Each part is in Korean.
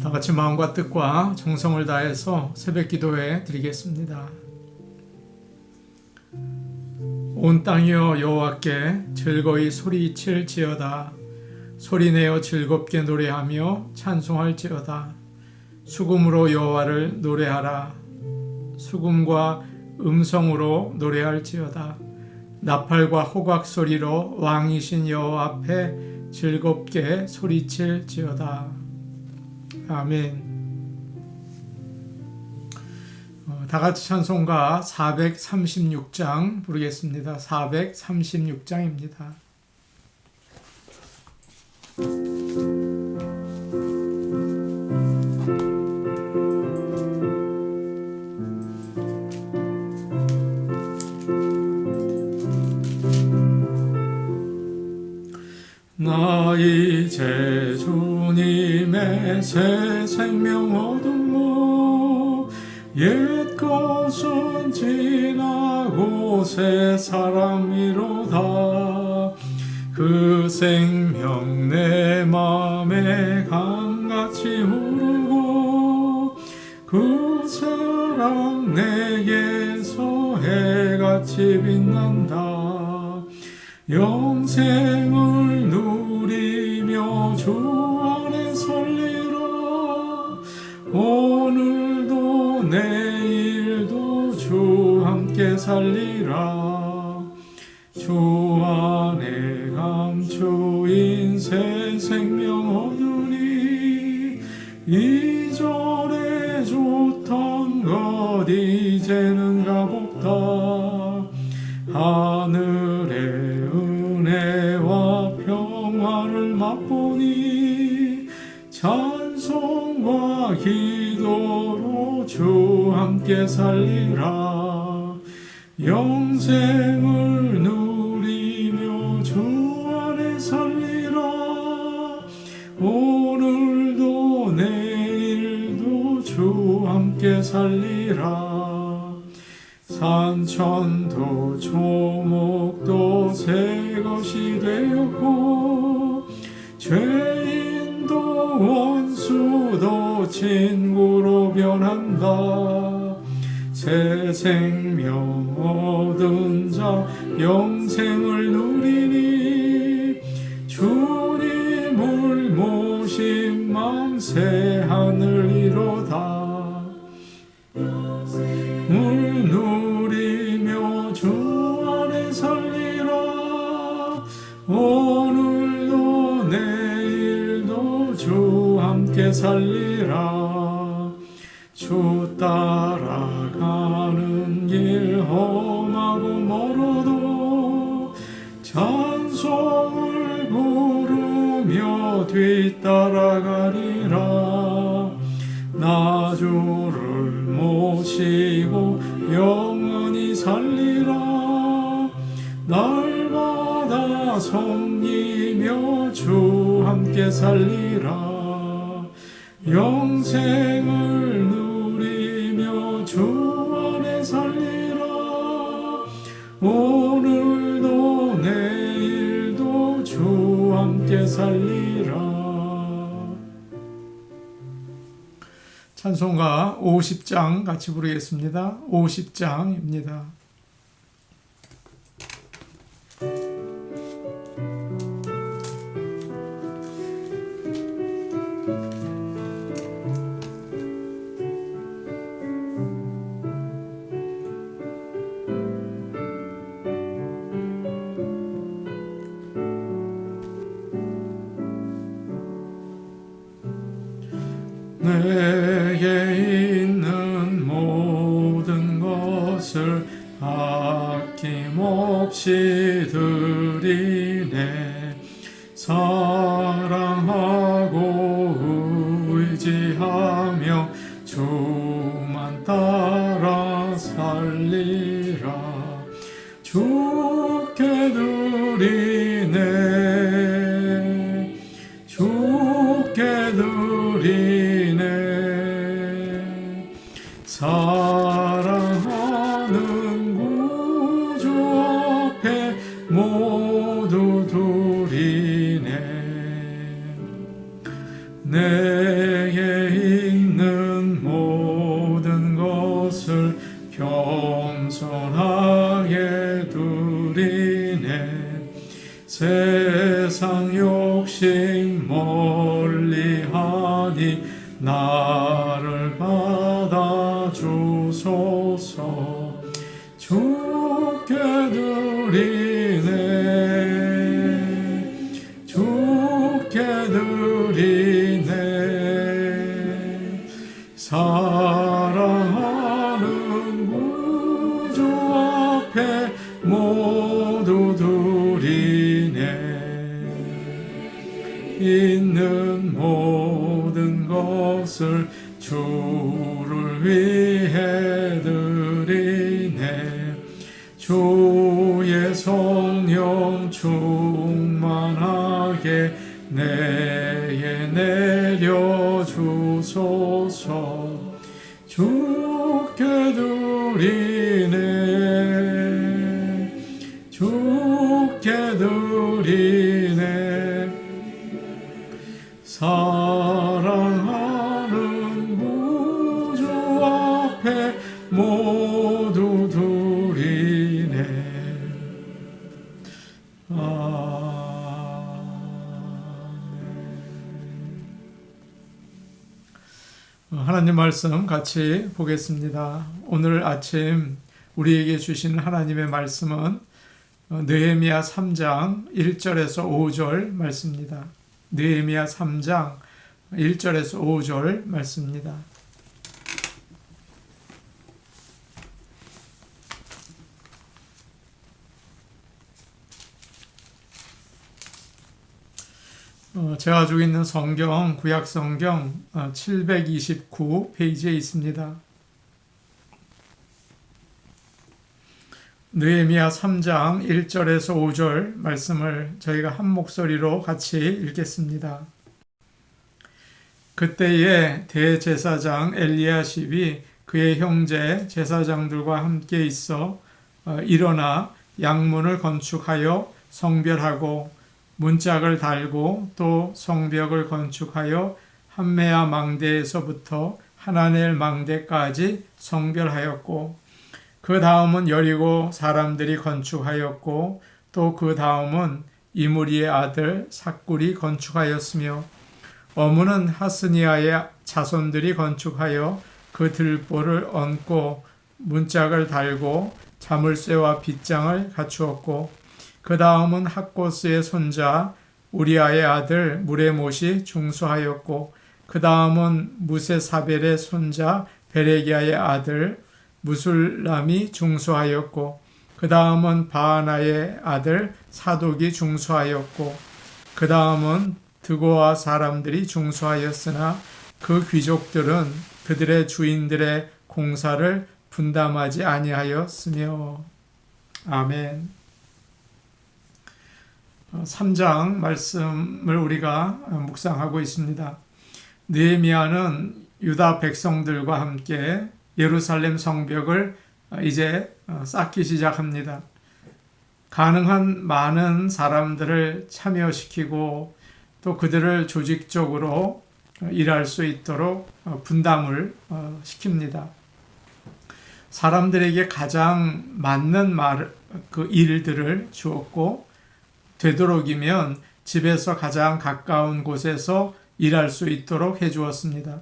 다 같이 마음과 뜻과 정성을 다해서 새벽 기도해 드리겠습니다. 온 땅이여 여호와께 즐거이 소리칠지어다. 소리내어 즐겁게 노래하며 찬송할지어다. 수금으로 여호와를 노래하라. 수금과 음성으로 노래할지어다. 나팔과 호각 소리로 왕이신 여호와 앞에 즐겁게 소리칠지어다. 아멘. 다 같이 찬송가 436장 부르겠습니다. 436장입니다. 나 이제 주님의 새 생명 얻음으로 옛 것은 지나고 새 사람이로다. 그 생명 내 맘에 강같이 흐르고 그 사랑 내게서 해같이 빛난다. 영생을 누리며 주 안에 설리라. 오늘도 내일도 주 함께 살리라. 주 안에 감추인 새 생명 얻으니 이전에 좋던 것 이제는 가복다. 하늘의 은혜와 평화를 맛보니 찬송과 기도로 주 함께 살리라. 영생을 누리며 주 안에 살리라. 오늘도 내일도 주 함께 살리라. 산천도 초목도 새 것이 되었고 죄인도 원수도 친구로 변한다. 새 생명 얻은 자 영생을 누리니 주님을 모신 맘 새 하늘이로다. 물 누리며 주 안에 살리라. 오늘도 내일도 주 함께 살리라. 주 따라가는 길 험하고 멀어도 찬송을 부르며 뒤따라가리라. 나 주를 모시고 영원히 살리라. 날마다 섬기며 주 함께 살리라. 영생을 누리며 주 안에 살리라. 오늘도 내일도 주 함께 살리라. 찬송가 50장 같이 부르겠습니다. 50장입니다. 내게 있는 모든 것을 아낌없이 드리네. 사랑하고 의지하며 주만 따라 살리라. 주께 드리네. 주께 드리네. 사랑하는 구주 앞에 모두 드리네. 내게 세상 욕심 멀리하니 나를 받아주소서. 주께 드리네, 주께 드리네. 사랑하는 구주 앞에 모두 드리네. 있는 모든 것을 주를 위해 드리네. 주의 성령 충만하게 내게 내려주소서. 주께 드리네, 주께 드리네. 사랑하는 구주 앞에 모두 드리네. 하나님 말씀 같이 보겠습니다. 오늘 아침 우리에게 주시는 하나님의 말씀은 느헤미야 3장 1절에서 5절 말씀입니다. 느헤미야 3장 1절에서 5절 말씀입니다. 제가 가지고 있는 성경, 구약 성경 729 페이지에 있습니다. 느헤미야 3장 1절에서 5절 말씀을 저희가 한 목소리로 같이 읽겠습니다. 그때에 대제사장 엘리야십이 그의 형제 제사장들과 함께 있어 일어나 양문을 건축하여 성별하고 문짝을 달고 또 성벽을 건축하여 함메아 망대에서부터 하나넬 망대까지 성별하였고, 그 다음은 여리고 사람들이 건축하였고, 또 그 다음은 이무리의 아들 삭굴이 건축하였으며, 어무는 하스니아의 자손들이 건축하여 그 들보를 얹고 문짝을 달고 자물쇠와 빗장을 갖추었고, 그 다음은 학고스의 손자 우리아의 아들 무레못이 중수하였고, 그 다음은 무세사벨의 손자 베레기야의 아들 무술람이 중수하였고, 그 다음은 바하나의 아들 사독이 중수하였고, 그 다음은 드고아 사람들이 중수하였으나 그 귀족들은 그들의 주인들의 공사를 분담하지 아니하였으며. 아멘. 3장 말씀을 우리가 묵상하고 있습니다. 느헤미야는 유다 백성들과 함께 예루살렘 성벽을 이제 쌓기 시작합니다. 가능한 많은 사람들을 참여시키고 또 그들을 조직적으로 일할 수 있도록 분담을 시킵니다. 사람들에게 가장 맞는 그 일들을 주었고, 되도록이면 집에서 가장 가까운 곳에서 일할 수 있도록 해주었습니다.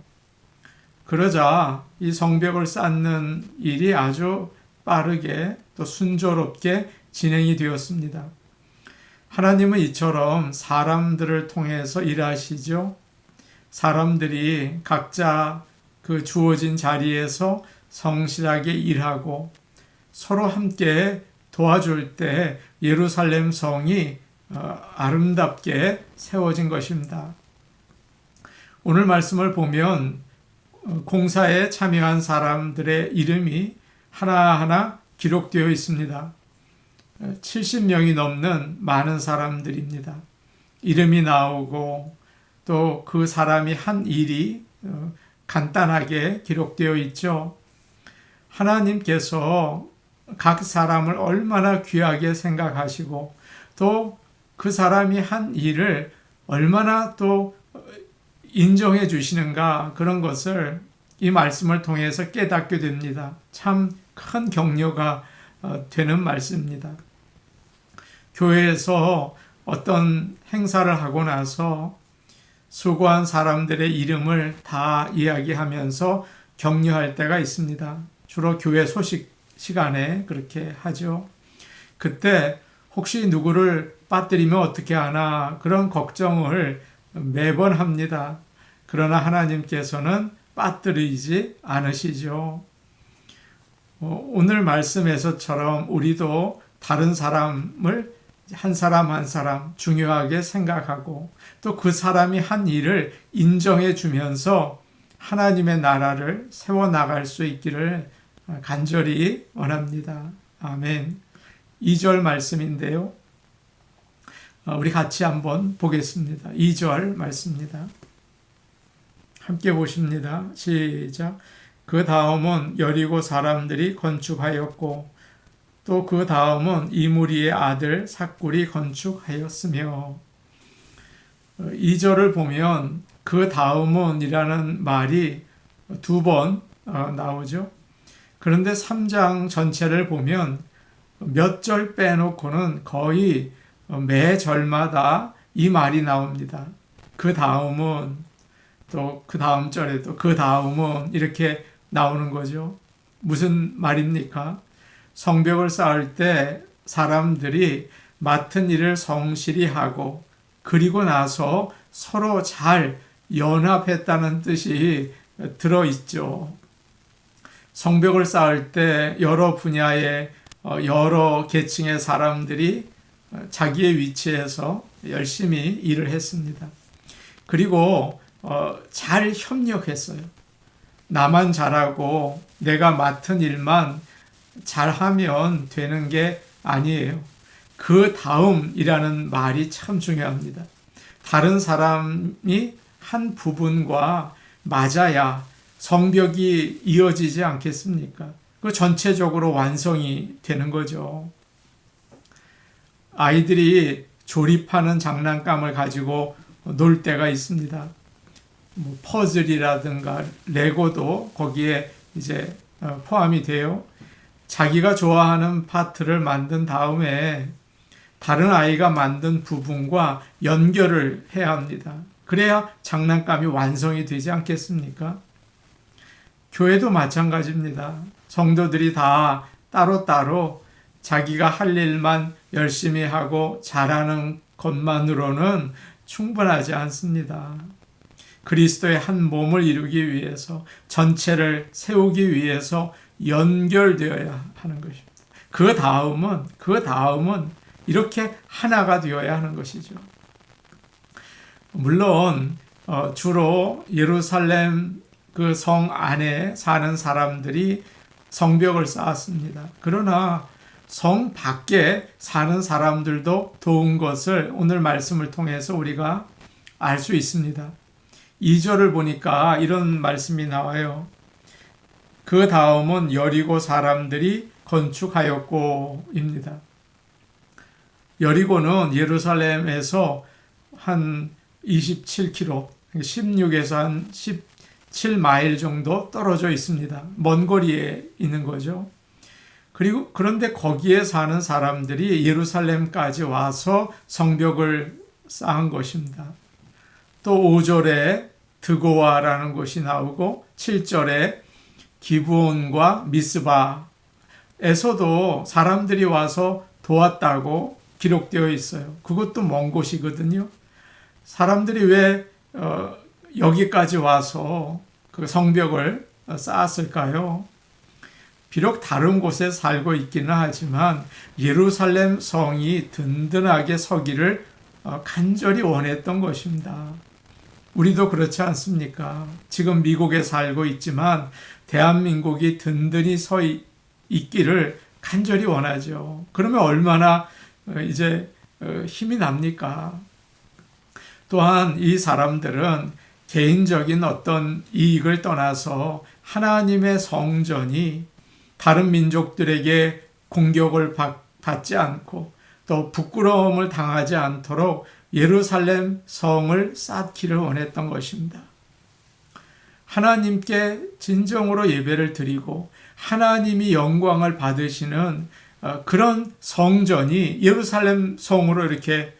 그러자 이 성벽을 쌓는 일이 아주 빠르게 또 순조롭게 진행이 되었습니다. 하나님은 이처럼 사람들을 통해서 일하시죠. 사람들이 각자 그 주어진 자리에서 성실하게 일하고 서로 함께 도와줄 때 예루살렘 성이 아름답게 세워진 것입니다. 오늘 말씀을 보면 공사에 참여한 사람들의 이름이 하나하나 기록되어 있습니다. 70명이 넘는 많은 사람들입니다. 이름이 나오고 또 그 사람이 한 일이 간단하게 기록되어 있죠. 하나님께서 각 사람을 얼마나 귀하게 생각하시고 또 그 사람이 한 일을 얼마나 또 인정해 주시는가, 그런 것을 이 말씀을 통해서 깨닫게 됩니다. 참 큰 격려가 되는 말씀입니다. 교회에서 어떤 행사를 하고 나서 수고한 사람들의 이름을 다 이야기하면서 격려할 때가 있습니다. 주로 교회 소식 시간에 그렇게 하죠. 그때 혹시 누구를 빠뜨리면 어떻게 하나 그런 걱정을 매번 합니다. 그러나 하나님께서는 빠뜨리지 않으시죠. 오늘 말씀에서처럼 우리도 다른 사람을 한 사람 한 사람 중요하게 생각하고 또 그 사람이 한 일을 인정해 주면서 하나님의 나라를 세워나갈 수 있기를 간절히 원합니다. 아멘. 2절 말씀인데요. 우리 같이 한번 보겠습니다. 2절 말씀입니다. 함께 보십니다. 시작. 그 다음은 여리고 사람들이 건축하였고 또 그 다음은 이무리의 아들 삭굴이 건축하였으며 2절을 보면 그 다음은 이라는 말이 두 번 나오죠. 그런데 3장 전체를 보면 몇 절 빼놓고는 거의 매 절마다 이 말이 나옵니다. 그 다음은 또 그 다음 절에도 그 다음은 이렇게 나오는 거죠. 무슨 말입니까? 성벽을 쌓을 때 사람들이 맡은 일을 성실히 하고 그리고 나서 서로 잘 연합했다는 뜻이 들어있죠. 성벽을 쌓을 때 여러 분야의 여러 계층의 사람들이 자기의 위치에서 열심히 일을 했습니다. 그리고 잘 협력했어요. 나만 잘하고 내가 맡은 일만 잘하면 되는 게 아니에요. 그 다음이라는 말이 참 중요합니다. 다른 사람이 한 부분과 맞아야 성벽이 이어지지 않겠습니까? 그 전체적으로 완성이 되는 거죠. 아이들이 조립하는 장난감을 가지고 놀 때가 있습니다. 뭐 퍼즐이라든가 레고도 거기에 이제 포함이 돼요. 자기가 좋아하는 파트를 만든 다음에 다른 아이가 만든 부분과 연결을 해야 합니다. 그래야 장난감이 완성이 되지 않겠습니까? 교회도 마찬가지입니다. 성도들이 다 따로따로 자기가 할 일만 열심히 하고 잘하는 것만으로는 충분하지 않습니다. 그리스도의 한 몸을 이루기 위해서 전체를 세우기 위해서 연결되어야 하는 것입니다. 그 다음은 이렇게 하나가 되어야 하는 것이죠. 물론 주로 예루살렘 그 성 안에 사는 사람들이 성벽을 쌓았습니다. 그러나 성 밖에 사는 사람들도 도운 것을 오늘 말씀을 통해서 우리가 알 수 있습니다. 2절을 보니까 이런 말씀이 나와요. 그 다음은 여리고 사람들이 건축하였고입니다. 여리고는 예루살렘에서 한 27km, 16에서 한 17마일 정도 떨어져 있습니다. 먼 거리에 있는 거죠. 그런데 거기에 사는 사람들이 예루살렘까지 와서 성벽을 쌓은 것입니다. 또 5절에 드고아라는 곳이 나오고 7절에 기브온과 미스바에서도 사람들이 와서 도왔다고 기록되어 있어요. 그것도 먼 곳이거든요. 사람들이 왜 여기까지 와서 그 성벽을 쌓았을까요? 비록 다른 곳에 살고 있기는 하지만 예루살렘 성이 든든하게 서기를 간절히 원했던 것입니다. 우리도 그렇지 않습니까? 지금 미국에 살고 있지만 대한민국이 든든히 서 있기를 간절히 원하죠. 그러면 얼마나 이제 힘이 납니까? 또한 이 사람들은 개인적인 어떤 이익을 떠나서 하나님의 성전이 다른 민족들에게 공격을 받지 않고 또 부끄러움을 당하지 않도록 예루살렘 성을 쌓기를 원했던 것입니다. 하나님께 진정으로 예배를 드리고 하나님이 영광을 받으시는 그런 성전이 예루살렘 성으로 이렇게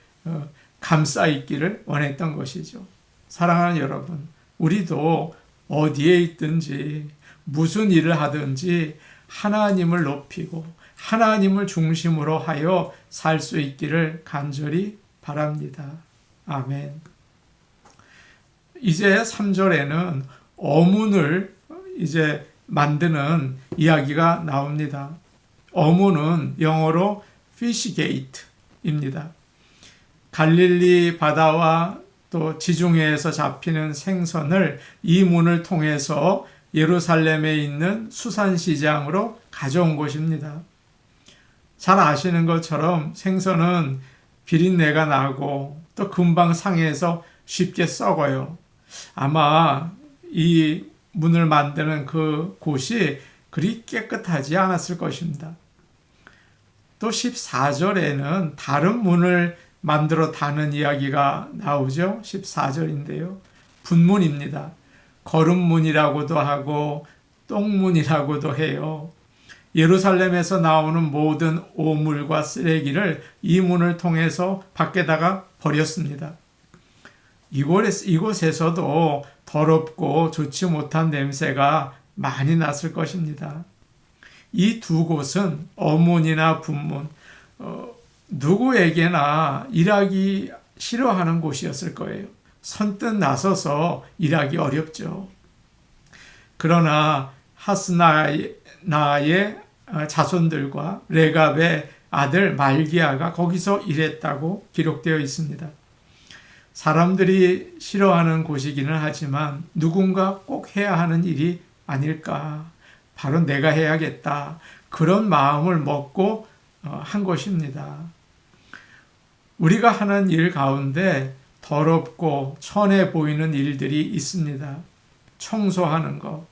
감싸 있기를 원했던 것이죠. 사랑하는 여러분, 우리도 어디에 있든지 무슨 일을 하든지 하나님을 높이고 하나님을 중심으로 하여 살 수 있기를 간절히 바랍니다. 아멘. 이제 3절에는 어문을 이제 만드는 이야기가 나옵니다. 어문은 영어로 피시게이트입니다. 갈릴리 바다와 또 지중해에서 잡히는 생선을 이 문을 통해서 예루살렘에 있는 수산시장으로 가져온 곳입니다. 잘 아시는 것처럼 생선은 비린내가 나고 또 금방 상해서 쉽게 썩어요. 아마 이 문을 만드는 그 곳이 그리 깨끗하지 않았을 것입니다. 또 14절에는 다른 문을 만들어 다는 이야기가 나오죠. 14절인데요. 분문입니다. 거름문이라고도 하고 똥문이라고도 해요. 예루살렘에서 나오는 모든 오물과 쓰레기를 이 문을 통해서 밖에다가 버렸습니다. 이곳에서도 더럽고 좋지 못한 냄새가 많이 났을 것입니다. 이 두 곳은 어문이나 분문, 누구에게나 일하기 싫어하는 곳이었을 거예요. 선뜻 나서서 일하기 어렵죠. 그러나 하스나의 자손들과 레갑의 아들 말기야가 거기서 일했다고 기록되어 있습니다. 사람들이 싫어하는 곳이기는 하지만 누군가 꼭 해야 하는 일이 아닐까. 바로 내가 해야겠다. 그런 마음을 먹고 한 것입니다. 우리가 하는 일 가운데 더럽고 천해 보이는 일들이 있습니다. 청소하는 것,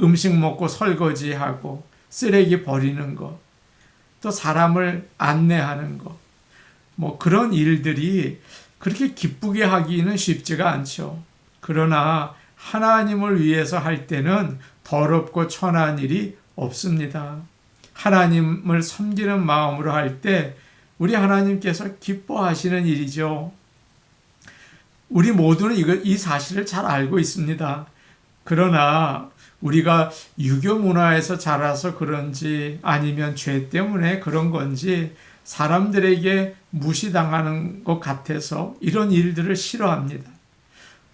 음식 먹고 설거지하고 쓰레기 버리는 것, 또 사람을 안내하는 것, 그런 일들이 그렇게 기쁘게 하기는 쉽지가 않죠. 그러나 하나님을 위해서 할 때는 더럽고 천한 일이 없습니다. 하나님을 섬기는 마음으로 할 때 우리 하나님께서 기뻐하시는 일이죠. 우리 모두는 이 사실을 잘 알고 있습니다. 그러나 우리가 유교 문화에서 자라서 그런지 아니면 죄 때문에 그런 건지 사람들에게 무시당하는 것 같아서 이런 일들을 싫어합니다.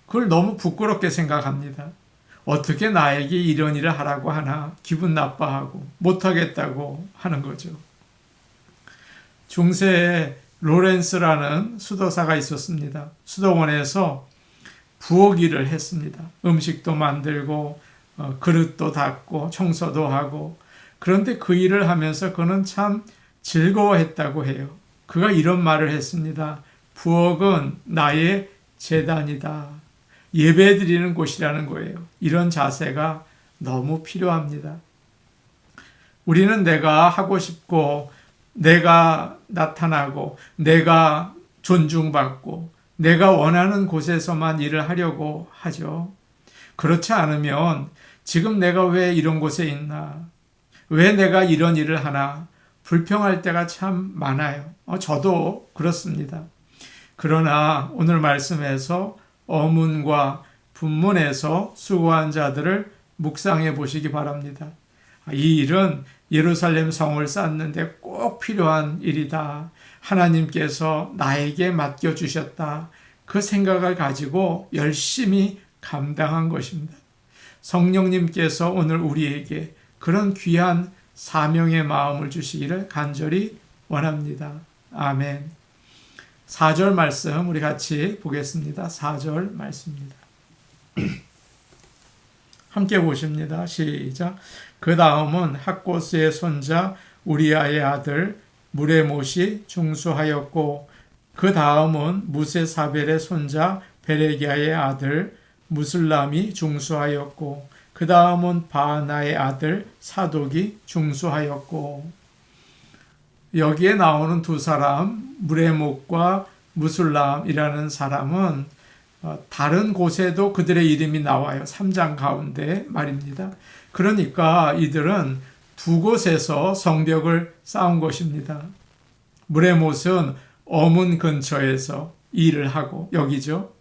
그걸 너무 부끄럽게 생각합니다. 어떻게 나에게 이런 일을 하라고 하나 기분 나빠하고 못하겠다고 하는 거죠. 중세에 로렌스라는 수도사가 있었습니다. 수도원에서 부엌 일을 했습니다. 음식도 만들고 그릇도 닦고 청소도 하고, 그런데 그 일을 하면서 그는 참 즐거워했다고 해요. 그가 이런 말을 했습니다. 부엌은 나의 제단이다. 예배드리는 곳이라는 거예요. 이런 자세가 너무 필요합니다. 우리는 내가 하고 싶고 내가 나타나고 내가 존중받고 내가 원하는 곳에서만 일을 하려고 하죠. 그렇지 않으면 지금 내가 왜 이런 곳에 있나? 왜 내가 이런 일을 하나? 불평할 때가 참 많아요. 저도 그렇습니다. 그러나 오늘 말씀에서 어문과 분문에서 수고한 자들을 묵상해 보시기 바랍니다. 이 일은 예루살렘 성을 쌓는데 꼭 필요한 일이다. 하나님께서 나에게 맡겨주셨다. 그 생각을 가지고 열심히 감당한 것입니다. 성령님께서 오늘 우리에게 그런 귀한 사명의 마음을 주시기를 간절히 원합니다. 아멘. 4절 말씀 우리 같이 보겠습니다. 4절 말씀입니다. 함께 보십니다. 시작. 그 다음은 학고스의 손자 우리아의 아들 무레못이 중수하였고, 그 다음은 무세사벨의 손자 베레기야의 아들 무슬람이 중수하였고, 그 다음은 바나의 아들 사독이 중수하였고. 여기에 나오는 두 사람, 무레목과 무슬람이라는 사람은 다른 곳에도 그들의 이름이 나와요. 3장 가운데 말입니다. 그러니까 이들은 두 곳에서 성벽을 쌓은 것입니다. 무레못은 어문 근처에서 일을 하고 여기죠.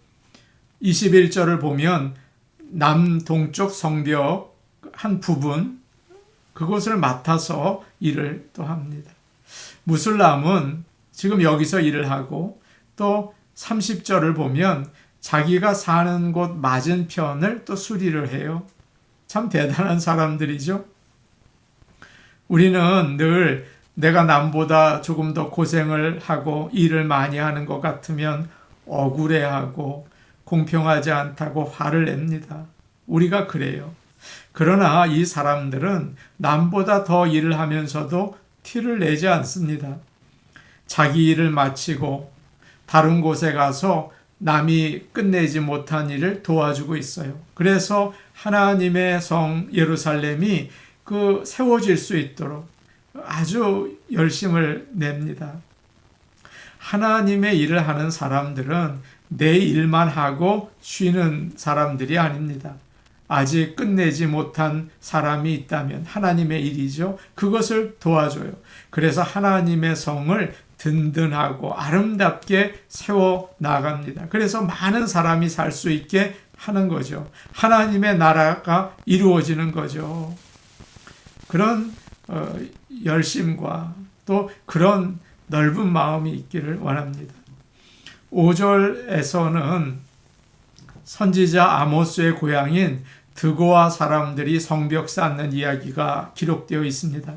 21절을 보면 남동쪽 성벽 한 부분 그곳을 맡아서 일을 또 합니다. 무슬람은 지금 여기서 일을 하고 또 30절을 보면 자기가 사는 곳 맞은편을 또 수리를 해요. 참 대단한 사람들이죠. 우리는 늘 내가 남보다 조금 더 고생을 하고 일을 많이 하는 것 같으면 억울해하고 공평하지 않다고 화를 냅니다. 우리가 그래요. 그러나 이 사람들은 남보다 더 일을 하면서도 티를 내지 않습니다. 자기 일을 마치고 다른 곳에 가서 남이 끝내지 못한 일을 도와주고 있어요. 그래서 하나님의 성 예루살렘이 세워질 수 있도록 아주 열심을 냅니다. 하나님의 일을 하는 사람들은 내 일만 하고 쉬는 사람들이 아닙니다. 아직 끝내지 못한 사람이 있다면 하나님의 일이죠. 그것을 도와줘요. 그래서 하나님의 성을 든든하고 아름답게 세워 나갑니다. 그래서 많은 사람이 살 수 있게 하는 거죠. 하나님의 나라가 이루어지는 거죠. 그런 열심과 또 그런 넓은 마음이 있기를 원합니다. 5절에서는 선지자 아모스의 고향인 드고아 사람들이 성벽 쌓는 이야기가 기록되어 있습니다.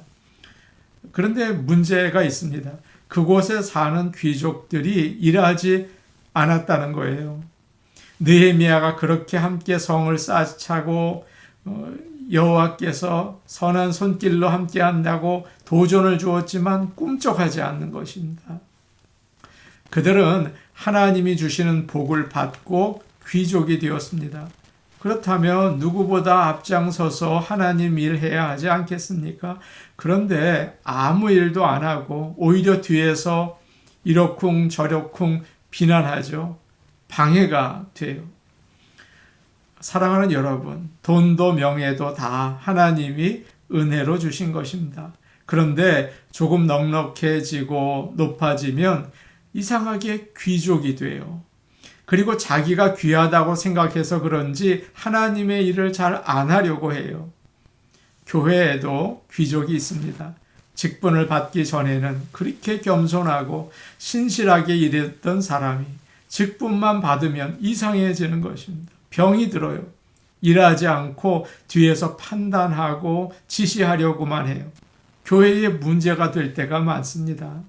그런데 문제가 있습니다. 그곳에 사는 귀족들이 일하지 않았다는 거예요. 느헤미야가 그렇게 함께 성을 쌓자고 여호와께서 선한 손길로 함께 한다고 도전을 주었지만 꿈쩍하지 않는 것입니다. 그들은 하나님이 주시는 복을 받고 귀족이 되었습니다. 그렇다면 누구보다 앞장서서 하나님 일해야 하지 않겠습니까? 그런데 아무 일도 안 하고 오히려 뒤에서 이러쿵 저러쿵 비난하죠. 방해가 돼요. 사랑하는 여러분, 돈도 명예도 다 하나님이 은혜로 주신 것입니다. 그런데 조금 넉넉해지고 높아지면 이상하게 귀족이 돼요. 그리고 자기가 귀하다고 생각해서 그런지 하나님의 일을 잘 안 하려고 해요. 교회에도 귀족이 있습니다. 직분을 받기 전에는 그렇게 겸손하고 신실하게 일했던 사람이 직분만 받으면 이상해지는 것입니다. 병이 들어요. 일하지 않고 뒤에서 판단하고 지시하려고만 해요. 교회에 문제가 될 때가 많습니다.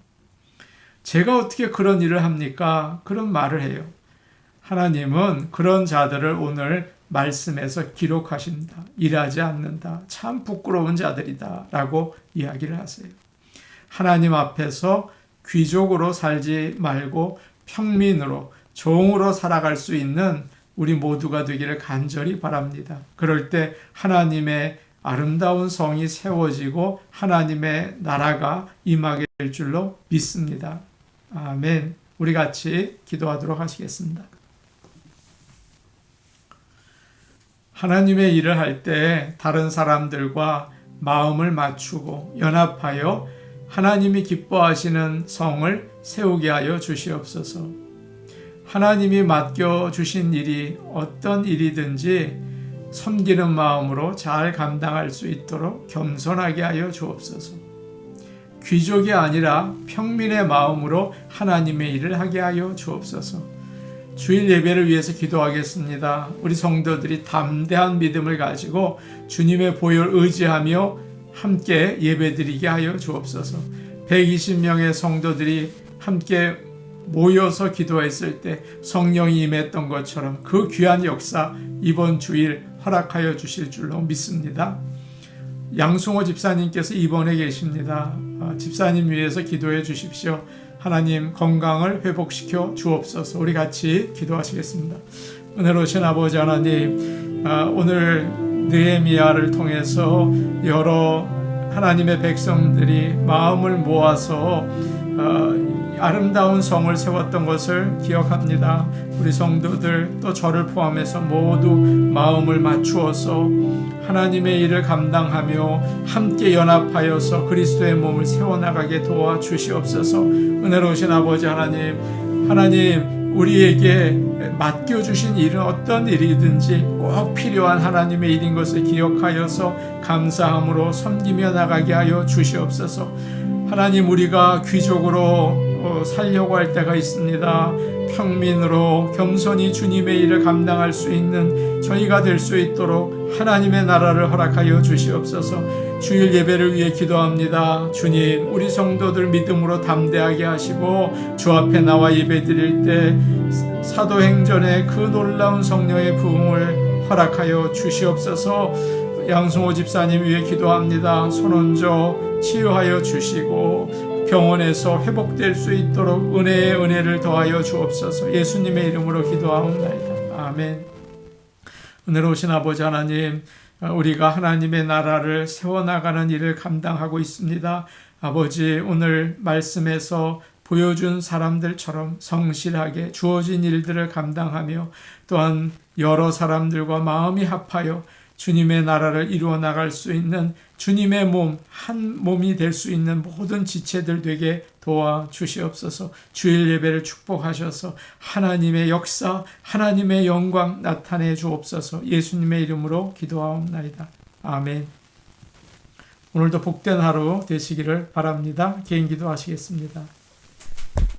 제가 어떻게 그런 일을 합니까? 그런 말을 해요. 하나님은 그런 자들을 오늘 말씀에서 기록하십니다. 일하지 않는다. 참 부끄러운 자들이다. 라고 이야기를 하세요. 하나님 앞에서 귀족으로 살지 말고 평민으로 종으로 살아갈 수 있는 우리 모두가 되기를 간절히 바랍니다. 그럴 때 하나님의 아름다운 성이 세워지고 하나님의 나라가 임하게 될 줄로 믿습니다. 아멘. 우리 같이 기도하도록 하시겠습니다. 하나님의 일을 할 때 다른 사람들과 마음을 맞추고 연합하여 하나님이 기뻐하시는 성을 세우게 하여 주시옵소서. 하나님이 맡겨주신 일이 어떤 일이든지 섬기는 마음으로 잘 감당할 수 있도록 겸손하게 하여 주옵소서. 귀족이 아니라 평민의 마음으로 하나님의 일을 하게 하여 주옵소서. 주일 예배를 위해서 기도하겠습니다. 우리 성도들이 담대한 믿음을 가지고 주님의 보혈 의지하며 함께 예배드리게 하여 주옵소서. 120명의 성도들이 함께 모여서 기도했을 때 성령이 임했던 것처럼 그 귀한 역사 이번 주일 허락하여 주실 줄로 믿습니다. 양승호 집사님께서 입원해 계십니다. 집사님 위해서 기도해 주십시오. 하나님 건강을 회복시켜 주옵소서. 우리 같이 기도하시겠습니다. 은혜로우신 아버지 하나님, 오늘 느헤미야를 통해서 여러 하나님의 백성들이 마음을 모아서 아름다운 성을 세웠던 것을 기억합니다. 우리 성도들 또 저를 포함해서 모두 마음을 맞추어서 하나님의 일을 감당하며 함께 연합하여서 그리스도의 몸을 세워나가게 도와주시옵소서. 은혜로우신 아버지 하나님 우리에게 맡겨주신 일은 어떤 일이든지 꼭 필요한 하나님의 일인 것을 기억하여서 감사함으로 섬기며 나가게 하여 주시옵소서. 하나님, 우리가 귀족으로 살려고 할 때가 있습니다. 평민으로 겸손히 주님의 일을 감당할 수 있는 저희가 될 수 있도록 하나님의 나라를 허락하여 주시옵소서. 주일 예배를 위해 기도합니다. 주님, 우리 성도들 믿음으로 담대하게 하시고 주 앞에 나와 예배 드릴 때 사도행전의 그 놀라운 성령의 부흥을 허락하여 주시옵소서. 양승호 집사님 위해 기도합니다. 손 얹어 치유하여 주시고 병원에서 회복될 수 있도록 은혜의 은혜를 더하여 주옵소서. 예수님의 이름으로 기도하옵나이다. 아멘. 은혜로우신 아버지 하나님, 우리가 하나님의 나라를 세워나가는 일을 감당하고 있습니다. 아버지, 오늘 말씀에서 보여준 사람들처럼 성실하게 주어진 일들을 감당하며 또한 여러 사람들과 마음이 합하여 주님의 나라를 이루어 나갈 수 있는 주님의 몸, 한 몸이 될 수 있는 모든 지체들 되게 도와주시옵소서. 주일 예배를 축복하셔서 하나님의 역사, 하나님의 영광 나타내 주옵소서. 예수님의 이름으로 기도하옵나이다. 아멘. 오늘도 복된 하루 되시기를 바랍니다. 개인 기도하시겠습니다.